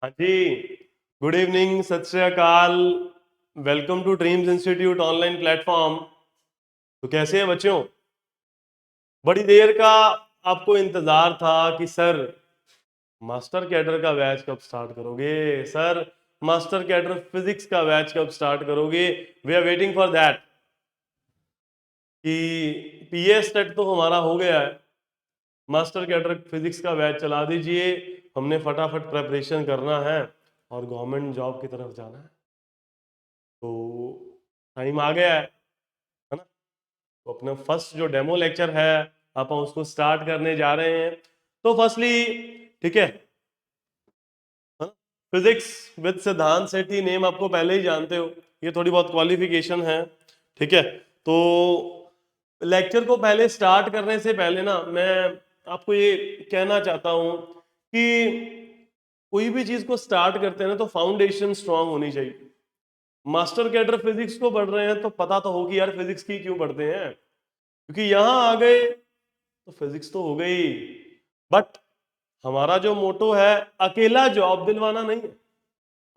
हाँ जी। Good evening, सत श्री अकाल। Welcome to dreams institute online platform. तो कैसे हैं बच्चों? बड़ी देर का आपको इंतजार था कि सर मास्टर कैडर का बैच कब स्टार्ट करोगे, सर मास्टर कैडर फिजिक्स का बैच कब स्टार्ट करोगे। We are waiting for that कि पीएस टेट तो हमारा हो गया है, मास्टर कैडर फिजिक्स का बैच चला दीजिए। हमने फटाफट प्रेपरेशन करना है और गवर्नमेंट जॉब की तरफ जाना है। तो टाइम आ गया है ना? तो अपना फर्स्ट जो डेमो लेक्चर है आप उसको स्टार्ट करने जा रहे हैं। तो फर्स्टली, ठीक है, फिजिक्स विद सिद्धांत सेठी, नेम आपको पहले ही जानते हो, ये थोड़ी बहुत क्वालिफिकेशन है। ठीक है, तो लेक्चर को पहले स्टार्ट करने से पहले ना मैं आपको ये कहना चाहता हूं कि कोई भी चीज को स्टार्ट करते हैं ना तो फाउंडेशन स्ट्रांग होनी चाहिए। मास्टर कैडर फिजिक्स को पढ़ रहे हैं तो पता तो होगी यार फिजिक्स की क्यों पढ़ते हैं, क्योंकि यहां आ गए तो फिजिक्स तो हो गई। बट हमारा जो मोटो है अकेला जॉब दिलवाना नहीं है।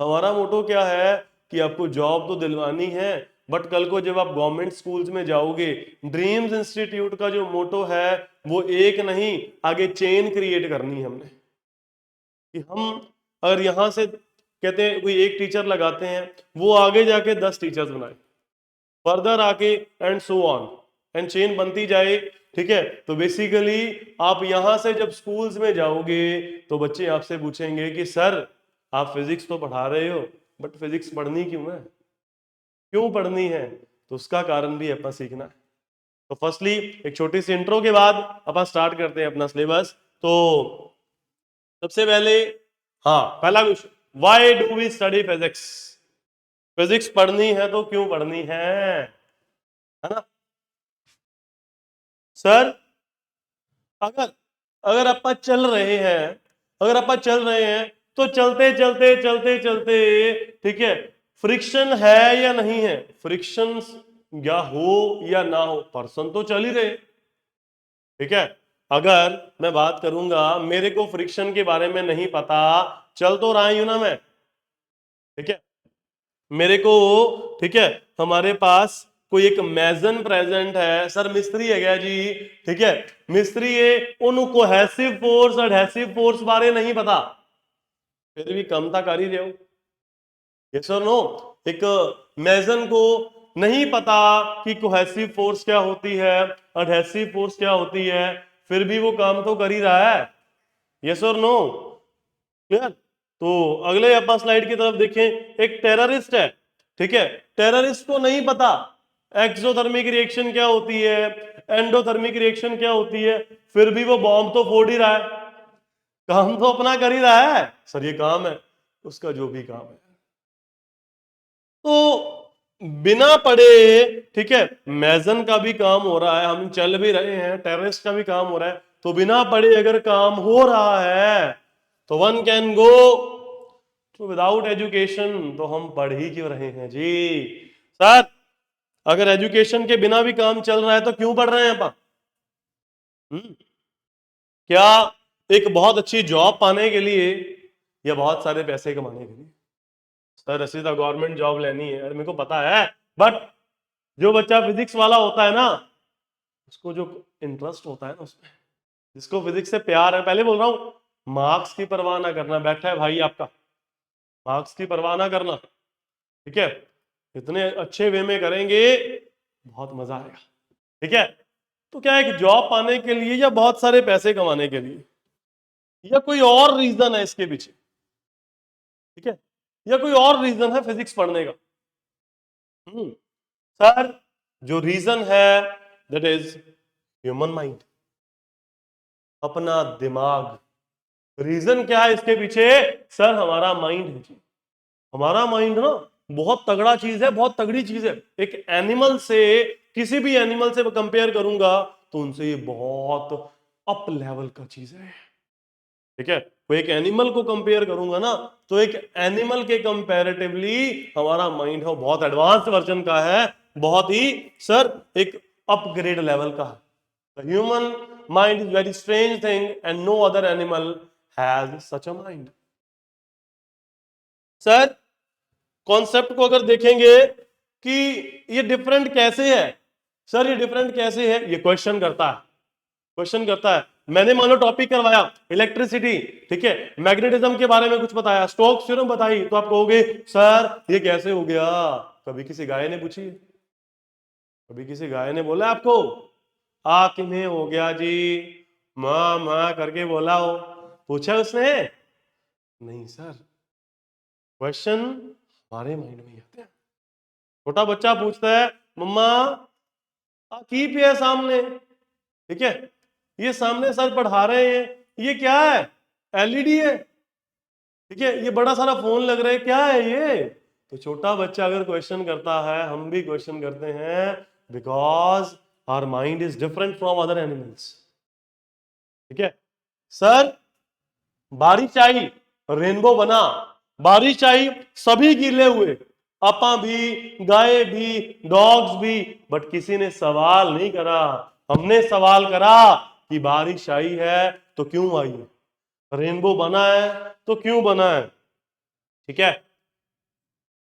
हमारा मोटो क्या है कि आपको जॉब तो दिलवानी है, बट कल को जब आप गवर्नमेंट स्कूल्स में जाओगे, ड्रीम्स इंस्टीट्यूट का जो मोटो है वो एक नहीं, आगे चेन क्रिएट करनी है हमने। कि हम अगर यहां से कहते हैं कोई एक टीचर लगाते हैं, वो आगे जाके 10 टीचर्स बनाए, फर्दर आके and so on, and chain बनती जाए। ठीक है, तो बेसिकली आप यहां से जब स्कूल्स में जाओगे तो बच्चे आपसे पूछेंगे कि सर आप फिजिक्स तो पढ़ा रहे हो, बट फिजिक्स पढ़नी क्यों है, क्यों पढ़नी है? तो उसका कारण भी अपन सीखना है। तो फर्स्टली एक छोटी सी इंट्रो के बाद अपन स्टार्ट करते हैं अपना सिलेबस। तो सबसे पहले, हाँ, पहला question, why do we study physics? Physics पढ़नी है तो क्यों पढ़नी है ना सर? अगर अगर अपन चल रहे हैं, अगर अपन चल रहे हैं तो चलते चलते चलते चलते, ठीक है, फ्रिक्शन है या नहीं है? फ्रिक्शन या हो या ना हो, पर्सन तो चल ही रहे। ठीक है, अगर मैं बात करूंगा मेरे को फ्रिक्शन के बारे में नहीं पता, चल तो रहा हूं ना मैं। ठीक है, मेरे को, ठीक है, हमारे पास कोई एक मैजन प्रेजेंट है, सर मिस्त्री है क्या जी? ठीक है, मिस्त्री है, उन कोहेसिव फोर्स एडहेसिव फोर्स बारे नहीं पता, फिर भी कम था कर ही रहे हो। यस और नो? एक मैजन को नहीं पता कि कोहेसिव फोर्स क्या होती है, एडहेसिव फोर्स क्या होती है, फिर भी वो काम तो कर ही रहा है। यस और नो? क्लियर? तो अगले अपन स्लाइड की तरफ देखें, एक टेररिस्ट है। ठीक है, टेररिस्ट को नहीं पता एक्सोथर्मिक रिएक्शन क्या होती है, एंडोथर्मिक रिएक्शन क्या होती है, फिर भी वो बॉम्ब तो फोड़ ही रहा है। काम तो अपना कर ही रहा है, सर ये काम है, उसका जो भी काम है। तो बिना पढ़े, ठीक है, मैजन का भी काम हो रहा है, हम चल भी रहे हैं, टेररिस्ट का भी काम हो रहा है, तो बिना पढ़े अगर काम हो रहा है तो वन कैन गो तो विदाउट एजुकेशन तो हम पढ़ ही क्यों रहे हैं जी? सर अगर एजुकेशन के बिना भी काम चल रहा है तो क्यों पढ़ रहे हैं अपन? क्या एक बहुत अच्छी जॉब पाने के लिए या बहुत सारे पैसे कमाने के लिए? सर सीधा गवर्नमेंट जॉब लेनी है, अरे मेरे को पता है, बट जो बच्चा फिजिक्स वाला होता है ना, उसको जो इंटरेस्ट होता है ना उसमें, जिसको फिजिक्स से प्यार है, पहले बोल रहा हूं, मार्क्स की परवाह ना करना, बैठा है भाई आपका, मार्क्स की परवाह ना करना। ठीक है, इतने अच्छे वे में करेंगे, बहुत मजा आएगा। ठीक है, तो क्या एक जॉब पाने के लिए या बहुत सारे पैसे कमाने के लिए, या कोई और रीजन है इसके पीछे? ठीक है, या कोई और रीजन है फिजिक्स पढ़ने का? सर जो रीजन है दैट इज ह्यूमन माइंड, अपना दिमाग। रीजन क्या है इसके पीछे? सर हमारा माइंड है जी। हमारा माइंड ना बहुत तगड़ा चीज है, बहुत तगड़ी चीज है। एक एनिमल से, किसी भी एनिमल से कंपेयर करूंगा तो उनसे ये बहुत अप लेवल का चीज है। ठीक है, कोई एक एनिमल को कंपेयर करूंगा ना तो एक एनिमल के कंपैरेटिवली हमारा माइंड है बहुत एडवांस वर्जन का है, बहुत ही, सर, एक अपग्रेड लेवल का है। Human mind is very strange thing and no other animal has such a mind. Sir concept को अगर देखेंगे कि ये डिफरेंट कैसे है, सर ये डिफरेंट कैसे है, ये क्वेश्चन करता है, क्वेश्चन करता है। मैंने मान लो टॉपिक करवाया इलेक्ट्रिसिटी, ठीक है, मैग्नेटिज्म के बारे में कुछ बताया, स्टोक्स थ्योरम बताई, तो आप कहोगे सर ये कैसे हो गया। कभी किसी गाय ने पूछी, कभी किसी गाय ने बोला आपको आ किन्हें हो गया जी, माँ माँ करके बोला हो, पूछा उसने? नहीं सर, क्वेश्चन हमारे माइंड में ही आते हैं। छोटा बच्चा पूछता है मम्मा की पे है सामने, ठीक है, ये सामने सर पढ़ा रहे हैं, ये क्या है, एलईडी है, ठीक है, ये बड़ा सारा फोन लग रहा है, क्या है ये? तो छोटा बच्चा अगर क्वेश्चन करता है, हम भी क्वेश्चन करते हैं, because our mind is different from other animals, ठीक है। सर बारिश आई, रेनबो बना, बारिश आई, सभी गिले हुए, अपा भी, गाय भी, डॉग्स भी, बट किसी ने सवाल नहीं करा। हमने सवाल करा कि बारिश आई है तो क्यों आई है, रेनबो बना है तो क्यों बना है, ठीक है,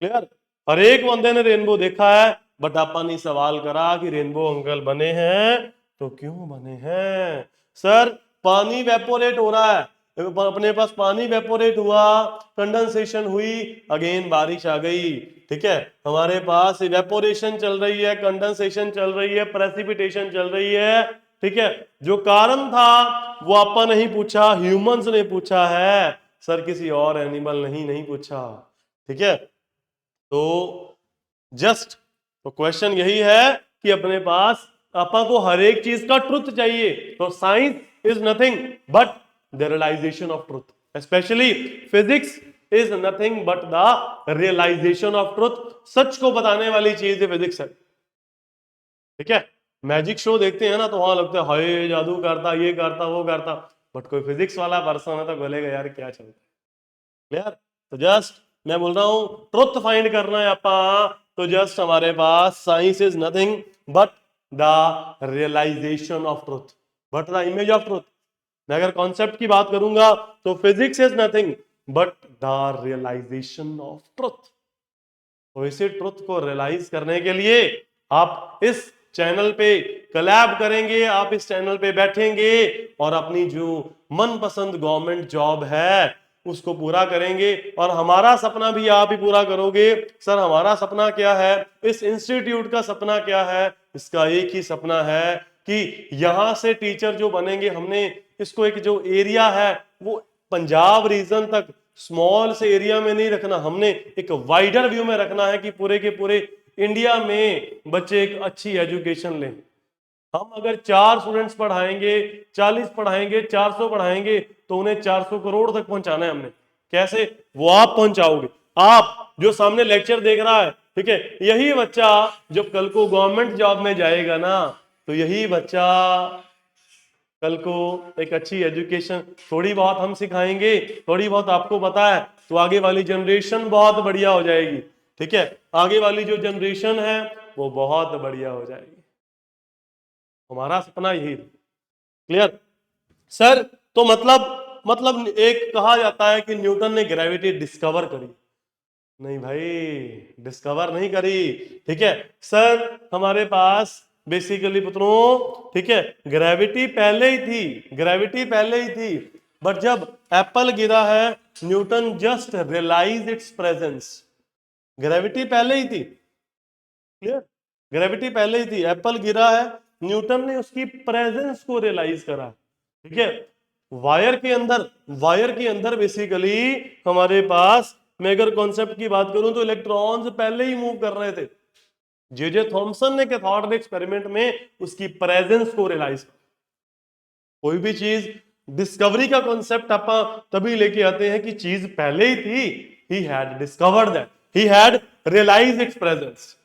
क्लियर। हर एक बंदे ने रेनबो देखा है, बट आपा ने सवाल करा कि रेनबो अंकल बने हैं तो क्यों बने हैं। सर पानी वेपोरेट हो रहा है, अपने पास पानी वेपोरेट हुआ, कंडेंसेशन हुई, अगेन बारिश आ गई, ठीक है, हमारे पास इवेपोरेशन चल रही है, कंडेंसेशन चल रही है, प्रेसिपिटेशन चल रही है, ठीक है। जो कारण था वो आपा नहीं पूछा, ह्यूमंस ने पूछा है, सर किसी और एनिमल नहीं नहीं पूछा, ठीक है। तो जस्ट तो क्वेश्चन यही है कि अपने पास आपा को हर एक चीज का ट्रुथ चाहिए, तो science is nothing but the realisation of truth, specially physics is nothing but the realisation of truth. सच को बताने वाली चीज फिजिक्स है, ठीक है। मैजिक शो देखते हैं ना, तो वहां लगता है हाय जादू करता, ये करता, वो करता, बट कोई फिजिक्स वाला पर्सन है तो बोलेगा यार क्या चलता है, क्लियर। तो जस्ट मैं बोल रहा हूं ट्रुथ फाइंड करना है आपा, तो जस्ट हमारे पास science is nothing but the realisation of truth, but the image of truth. मैं अगर कॉन्सेप्ट की बात करूंगा तो physics is nothing but the realisation of truth. तो इसी ट्रुथ को रियलाइज करने के लिए आप इस चैनल पे कलैब करेंगे, आप इस चैनल पे बैठेंगे और अपनी जो मनपसंद गवर्नमेंट जॉब है उसको पूरा करेंगे, और हमारा सपना भी आप ही पूरा करोगे। सर हमारा सपना क्या है, इस इंस्टीट्यूट का सपना क्या है, इसका एक ही सपना है कि यहां से टीचर जो बनेंगे, हमने इसको एक जो एरिया है वो पंजाब रीजन तक स्मॉल से एरिया में नहीं रखना, हमने एक वाइडर व्यू में रखना है कि पूरे के पूरे इंडिया में बच्चे एक अच्छी एजुकेशन लें। हम अगर 4 स्टूडेंट्स पढ़ाएंगे, 40 पढ़ाएंगे, 400 पढ़ाएंगे, तो उन्हें 400 करोड़ तक पहुंचाना है हमने। कैसे? वो आप पहुंचाओगे, आप जो सामने लेक्चर देख रहा है, ठीक है, यही बच्चा जब कल को गवर्नमेंट जॉब में जाएगा ना, तो यही बच्चा कल को एक अच्छी एजुकेशन, थोड़ी बहुत हम सिखाएंगे, थोड़ी बहुत आपको पता है, तो आगे वाली जनरेशन बहुत बढ़िया हो जाएगी, ठीक है, आगे वाली जो जनरेशन है वो बहुत बढ़िया हो जाएगी। हमारा सपना यही, क्लियर। सर तो मतलब एक कहा जाता है कि न्यूटन ने ग्रेविटी डिस्कवर करी, नहीं भाई डिस्कवर नहीं करी, ठीक है। सर हमारे पास बेसिकली पुत्रों, ठीक है, ग्रेविटी पहले ही थी, ग्रेविटी पहले ही थी, बट जब एप्पल गिरा है Newton just realize its presence. Gravity पहले ही थी, क्लियर, ग्रेविटी पहले ही थी, एप्पल गिरा है, न्यूटन ने उसकी प्रेजेंस को रियलाइज करा, ठीक है। वायर के अंदर बेसिकली हमारे पास, मैं अगर कॉन्सेप्ट की बात करूं तो इलेक्ट्रॉन्स पहले ही मूव कर रहे थे। जे थॉमसन ने कैथोड एक्सपेरिमेंट में उसकी प्रेजेंस को रियलाइज, कोई भी चीज डिस्कवरी का कॉन्सेप्ट आप तभी लेके आते हैं कि चीज पहले ही थी, he had discovered that, he had realize its presence.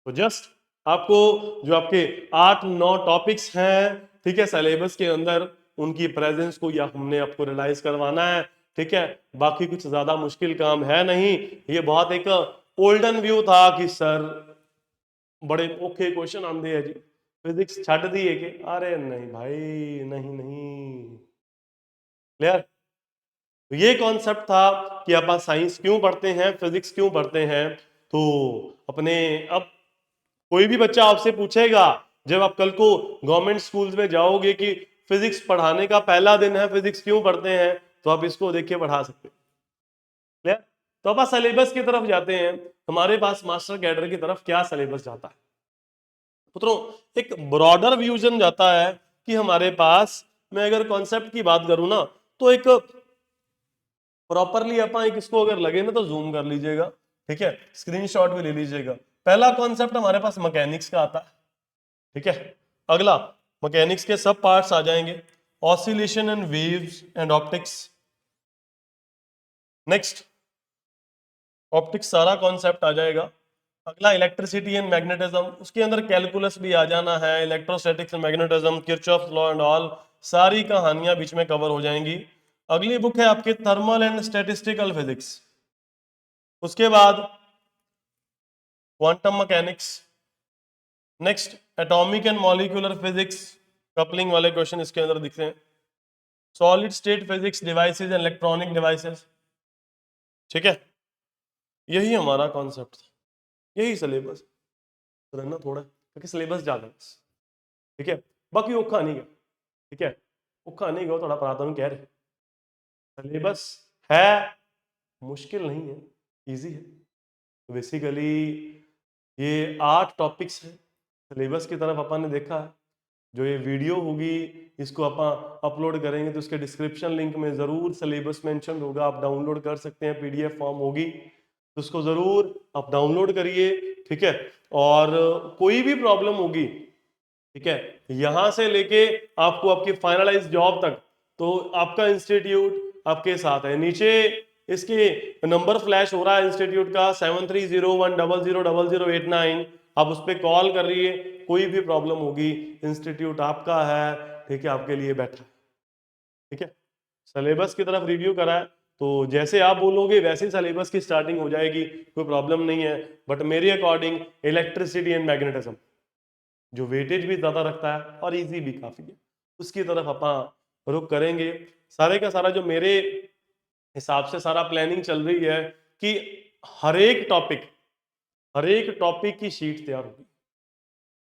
तो जस्ट आपको जो आपके 8-9 टॉपिक्स हैं, ठीक है, सिलेबस के अंदर, उनकी प्रेजेंस को या हमने आपको रियलाइज करवाना है, ठीक है। बाकी कुछ ज्यादा मुश्किल काम है नहीं, ये बहुत एक ओल्डन व्यू था कि सर बड़े औखे क्वेश्चन आंदे है जी, फिजिक्स छੱਡ दी है कि, अरे नहीं भाई नहीं नहीं, क्लियर। तो ये कॉन्सेप्ट था कि आप साइंस क्यों पढ़ते हैं, फिजिक्स क्यों पढ़ते हैं। तो अपने अब कोई भी बच्चा आपसे पूछेगा जब आप कल को गवर्नमेंट स्कूल्स में जाओगे कि फिजिक्स पढ़ाने का पहला दिन है, फिजिक्स क्यों पढ़ते हैं, तो आप इसको देख के पढ़ा सकते हैं। क्लियर? तो अब सिलेबस की तरफ जाते हैं, हमारे पास मास्टर कैडर की तरफ क्या सिलेबस जाता है। पुत्रों, एक ब्रॉडर व्यूजन जाता है कि हमारे पास, मैं अगर कॉन्सेप्ट की बात करूं ना, तो एक प्रॉपरली अपन एक इसको अगर लगे ना तो जूम कर लीजिएगा, ठीक है, स्क्रीनशॉट भी ले लीजिएगा। पहला कॉन्सेप्ट हमारे पास मैकेनिक्स का आता है, ठीक है। अगला मैकेनिक्स के सब पार्ट्स आ जाएंगे, oscillation and waves and optics. Next optics सारा कॉन्सेप्ट आ जाएगा। अगला इलेक्ट्रिसिटी एंड मैग्नेटिज्म, उसके अंदर कैलकुलस भी आ जाना है, electrostatics and magnetism, Kirchhoff's law and all, सारी कहानियां बीच में कवर हो जाएंगी। अगली बुक है आपके थर्मल एंड स्टैटिस्टिकल फिजिक्स। उसके बाद quantum mechanics. Next atomic and molecular physics, coupling वाले क्वेश्चन इसके अंदर दिखते हैं। Solid state physics, devices and electronic devices, ठीक है। यही हमारा कॉन्सेप्ट था, यही सिलेबस रहना थोड़ा, क्योंकि सिलेबस ज्यादा है, ठीक है। बाकी औखा नहीं है, ठीक है, औखा नहीं गो, थोड़ा पढ़ाता हूँ कह रहे, सिलेबस है, मुश्किल नहीं है, इजी है। बेसिकली ये 8 टॉपिक्स हैं सिलेबस की तरफ अपन ने देखा है। जो ये वीडियो होगी इसको अपन अपलोड करेंगे तो उसके डिस्क्रिप्शन लिंक में जरूर सिलेबस मेंशन होगा, आप डाउनलोड कर सकते हैं, पीडीएफ फॉर्म होगी, तो उसको जरूर आप डाउनलोड करिए, ठीक है। और कोई भी प्रॉब्लम होगी, ठीक है, यहां से लेके आपको आपकी फाइनलाइज जॉब तक, तो आपका इंस्टीट्यूट आपके साथ है। नीचे इसके नंबर फ्लैश हो रहा है इंस्टीट्यूट का 7301000089, आप उस पर कॉल करिए, कोई भी प्रॉब्लम होगी इंस्टीट्यूट आपका है, ठीक है, आपके लिए बैठा है, ठीक है। सिलेबस की तरफ रिव्यू करा है, तो जैसे आप बोलोगे वैसे ही सिलेबस की स्टार्टिंग हो जाएगी, कोई प्रॉब्लम नहीं है। बट मेरे अकॉर्डिंग इलेक्ट्रिसिटी एंड मैग्नेटिज्म जो वेटेज भी ज्यादा रखता है और इजी भी काफी है, उसकी तरफ अपन रुख करेंगे। सारे का सारा जो मेरे हिसाब से सारा प्लानिंग चल रही है कि हर एक टॉपिक की शीट तैयार होगी,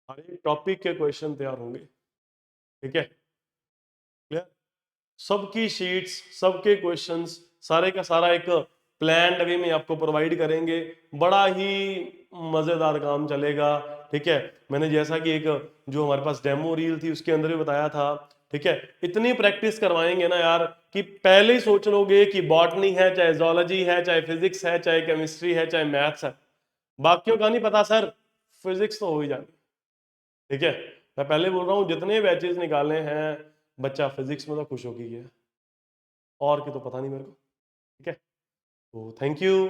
हर एक टॉपिक के क्वेश्चन तैयार होंगे, ठीक है, क्लियर। सबकी शीट्स, सबके क्वेश्चंस, सारे का सारा एक प्लान्ड वे में आपको प्रोवाइड करेंगे, बड़ा ही मजेदार काम चलेगा, ठीक है। मैंने जैसा कि एक जो हमारे पास डेमो रील थी उसके अंदर भी बताया था, ठीक है, इतनी प्रैक्टिस करवाएंगे ना यार कि पहले ही सोच लोगे कि बॉटनी है, चाहे जोलॉजी है, चाहे फिजिक्स है, चाहे केमिस्ट्री है, चाहे मैथ्स है, बाकियों का नहीं पता सर, फिजिक्स तो हो ही जानी, ठीक है। मैं पहले बोल रहा हूँ जितने बैचेस निकाले हैं बच्चा फिजिक्स में तो खुश होगी है, और की तो पता नहीं मेरे को, ठीक है। तो थैंक यू।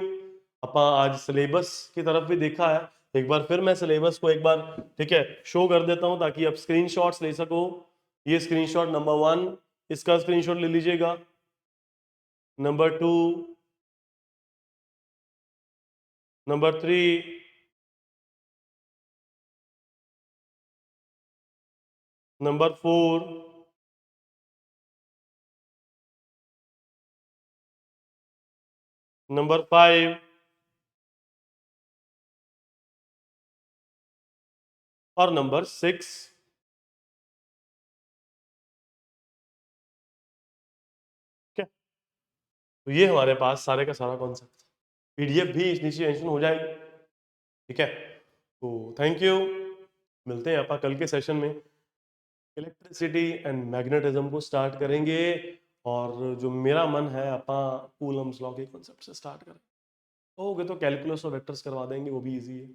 अपन आज सिलेबस की तरफ भी देखा है, एक बार फिर मैं सिलेबस को एक बार, ठीक है, शो कर देता हूं ताकि आप स्क्रीनशॉट्स ले सको। ये स्क्रीनशॉट नंबर 1, इसका स्क्रीनशॉट ले लीजिएगा। नंबर 2, नंबर 3, नंबर 4, नंबर 5, और नंबर 6। ठीक है, तो ये हमारे पास सारे का सारा कॉन्सेप्ट, पीडीएफ भी नीचे मेंशन हो जाएगी, ठीक है। तो थैंक यू, मिलते हैं अपन कल के सेशन में, इलेक्ट्रिसिटी एंड मैग्नेटिज्म को स्टार्ट करेंगे, और जो मेरा मन है अपन कूलम्स लॉ के कॉन्सेप्ट से स्टार्ट करें, कहोगे तो कैलकुलस और वेक्टर्स करवा देंगे, वो भी इजी है।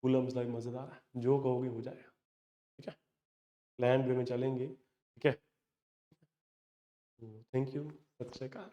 कूलम्स लॉ मजेदार है, जो कहोगे हो जाएगा, ठीक है, प्लान वे में चलेंगे, ठीक है। थैंक यू, सत श्री अकाल।